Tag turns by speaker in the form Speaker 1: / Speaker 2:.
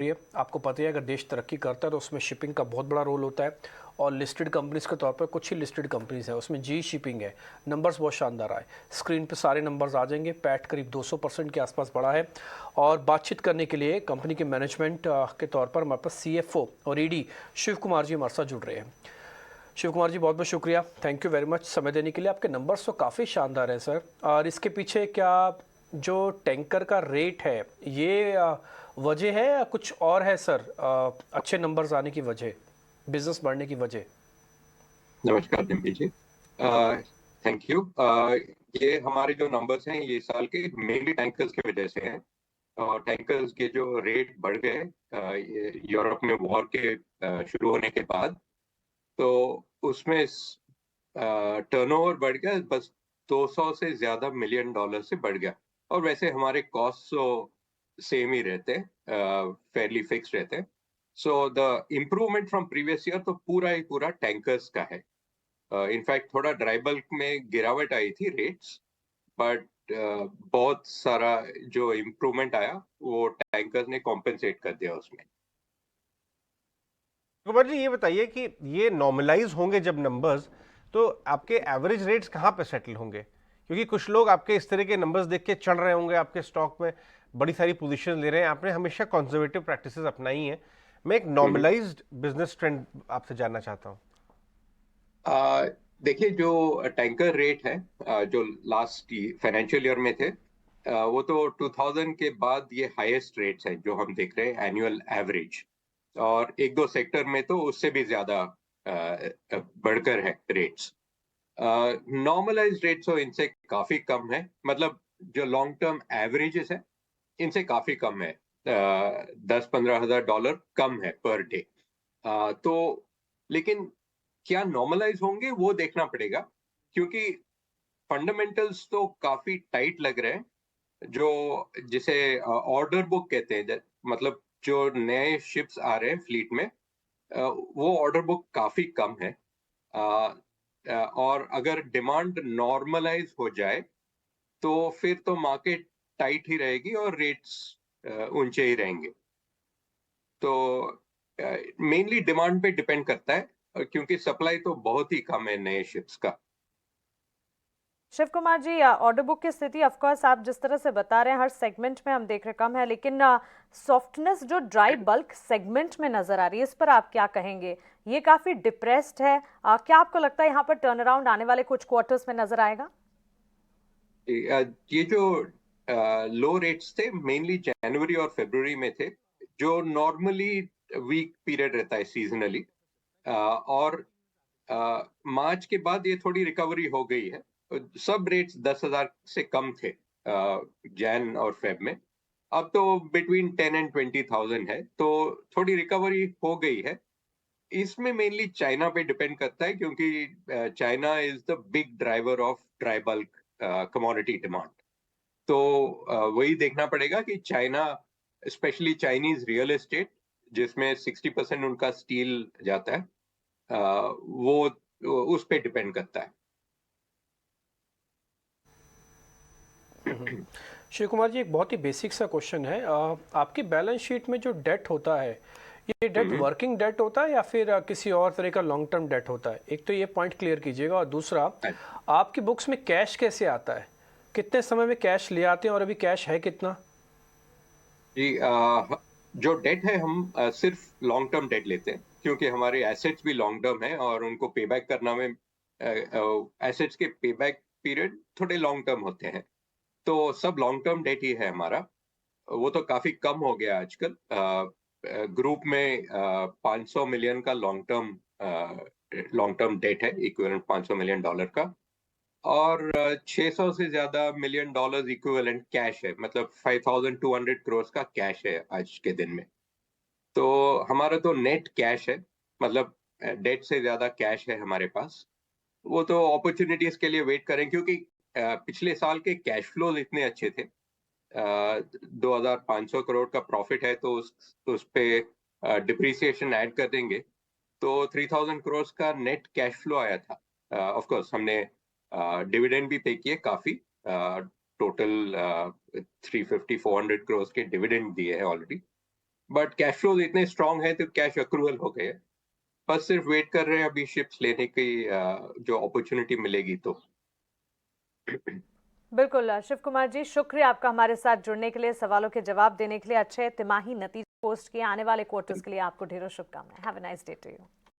Speaker 1: है। आपको पता है अगर देश तरक्की करता है तो उसमें शिपिंग का बहुत बड़ा रोल होता है और लिस्टेड कंपनीज के तौर पर कुछ ही लिस्टेड कंपनीज है, उसमें जी शिपिंग है। नंबर्स बहुत शानदार आए, स्क्रीन पे सारे नंबर्स आ जाएंगे। पैट करीब 200% के आसपास बढ़ा है। और बातचीत करने के लिए कंपनी के मैनेजमेंट के तौर पर हमारे पास CFO और ED शिव कुमार जी हमारे साथ जुड़ रहे हैं। शिव कुमार जी बहुत बहुत शुक्रिया, थैंक यू वेरी मच समय देने के लिए। आपके नंबर्स तो काफ़ी शानदार हैं सर। और इसके पीछे क्या जो टैंकर का रेट है ये वजह है या कुछ और है सर? अच्छे नंबर्स आने की वजह, बिजनेस बढ़ने की वजह?
Speaker 2: नमस्कार डिम्पी जी। Thank you. ये हमारे जो नंबर्स हैं ये साल के मेनली टैंकर्स की वजह से हैं। और टैंकर्स के जो रेट बढ़ गए यूरोप में वॉर के शुरू होने के बाद, तो उसमें टर्नओवर बढ़ गया, बस 200 से ज्यादा मिलियन डॉलर से बढ़ गया। और वैसे हमारे कॉस्ट तो सेम ही रहते हैं, फेयरली फिक्स रहते हैं। So the improvement from previous year तो पूरा ही पूरा टैंकर्स का है। इनफैक्ट थोड़ा ड्राई बल्क में गिरावट आई थी रेट्स, बट बहुत सारा जो इम्प्रूवमेंट आया वो टैंकर्स ने कॉम्पेंसेट कर दिया उसमें।
Speaker 3: कुमार जी ये बताइए कि ये नॉर्मलाइज होंगे जब नंबर्स, तो आपके एवरेज रेट्स कहाँ पे सेटल होंगे? क्योंकि कुछ लोग आपके इस तरह के नंबर्स देख के चढ़ रहे होंगे, आपके स्टॉक में बड़ी सारी पोजीशन ले रहे हैं। आपने हमेशा कंजर्वेटिव प्रैक्टिसेस अपनाई हैं। मैं एक नॉर्मलाइज्ड बिजनेस ट्रेंड आपसे जानना चाहता हूँ।
Speaker 2: देखिए, जो टैंकर रेट है जो लास्ट फाइनेंशियल ईयर में थे, वो तो 2000 के बाद ये हाईएस्ट रेट्स है जो हम देख रहे हैं, एनुअल एवरेज। और एक दो सेक्टर में तो उससे भी ज्यादा बढ़कर है रेट्स। नॉर्मलाइज रेट्स हो इनसे काफी कम है, मतलब जो लॉन्ग टर्म एवरेजेस है इनसे काफी कम है। 10-15 हज़ार डॉलर कम है पर डे। तो लेकिन क्या नॉर्मलाइज होंगे वो देखना पड़ेगा, क्योंकि फंडामेंटल्स तो काफी टाइट लग रहे हैं। जो जिसे ऑर्डर बुक कहते हैं, मतलब जो नए शिप्स आ रहे हैं फ्लीट में, वो ऑर्डर बुक काफी कम है। अ, और अगर डिमांड नॉर्मलाइज हो जाए तो फिर तो मार्केट टाइट ही रहेगी और रेट्स ऊंचे ही रहेंगे। तो मेनली डिमांड पे डिपेंड करता है, क्योंकि सप्लाई तो बहुत ही कम है नए शिप्स का।
Speaker 4: शिव कुमार जी, ऑर्डर बुक की स्थिति ऑफ कोर्स आप जिस तरह से बता रहे हैं हर सेगमेंट में हम देख रहे कम है, लेकिन सॉफ्टनेस जो ड्राई बल्क सेगमेंट में नजर आ रही है इस पर आप क्या कहेंगे? ये काफी डिप्रेस्ड है। क्या आपको लगता है यहाँ पर टर्न अराउंड आने वाले कुछ क्वार्टर्स में नजर आएगा?
Speaker 2: ये जो लो रेट्स थे मेनली जनवरी और फरवरी में थे, जो नॉर्मली वीक पीरियड रहता है सीजनली। और मार्च के बाद ये थोड़ी रिकवरी हो गई है। सब रेट्स 10,000 से कम थे जैन और फेब में। अब तो बिटवीन 10 and 20,000 है, तो थोड़ी रिकवरी हो गई है। इसमें मेनली चाइना पे डिपेंड करता है, क्योंकि China is the big driver of dry bulk commodity demand. तो वही देखना पड़ेगा कि China, specially Chinese real estate जिसमें 60% उनका स्टील जाता है, वो उस पे डिपेंड करता है।
Speaker 1: शिव कुमार जी एक बहुत ही बेसिक सा क्वेश्चन है। आपकी बैलेंस शीट में जो डेट होता है ये डेट
Speaker 2: हम्म।
Speaker 1: वर्किंग डेट होता है या फिर किसी और तरह का लॉन्ग टर्म डेट होता है? एक तो ये पॉइंट क्लियर कीजिएगा। और दूसरा, आपकी बुक्स में कैश कैसे आता है? कितने समय में कैश ले आते हैं और अभी कैश है कितना?
Speaker 2: जी, जो डेट है हम सिर्फ लॉन्ग टर्म डेट लेते हैं, क्योंकि हमारे एसेट्स भी लॉन्ग टर्म है और उनको पे बैक करना में एसेट्स के पे बैक पीरियड थोड़े लॉन्ग टर्म होते हैं। तो सब लॉन्ग टर्म डेट ही है हमारा। वो तो काफी कम हो गया आजकल। ग्रुप में 500 मिलियन का लॉन्ग टर्म डेट है, इक्विवेलेंट 500 मिलियन डॉलर का। और 600 से ज्यादा मिलियन डॉलर्स इक्विवेलेंट कैश है, मतलब 5,200 करोड़ का कैश है आज के दिन में। तो हमारा तो नेट कैश है, मतलब डेट से ज्यादा कैश है हमारे पास। वो तो अपॉर्चुनिटीज के लिए वेट करें, क्योंकि पिछले साल के कैश फ्लोज इतने अच्छे थे। 2,500 करोड़ का प्रॉफिट है, तो उस पे डिप्रिसिएशन ऐड कर देंगे तो 3,000 करोड़ का नेट कैश फ्लो आया था। ऑफ कोर्स हमने डिविडेंड भी पे किए काफी, टोटल 350-400 करोड़ के डिविडेंड दिए हैं ऑलरेडी। बट कैश फ्लोज इतने स्ट्रांग हैं तो कैश अक्रूवल हो गए। बस सिर्फ वेट कर रहे हैं अभी शिप्स लेने की जो अपॉर्चुनिटी मिलेगी तो।
Speaker 4: बिल्कुल शिव कुमार जी, शुक्रिया आपका हमारे साथ जुड़ने के लिए, सवालों के जवाब देने के लिए। अच्छे तिमाही नतीजे पोस्ट किए, आने वाले क्वार्टर्स के लिए आपको ढेरों शुभकामनाएं। Have a nice day to you.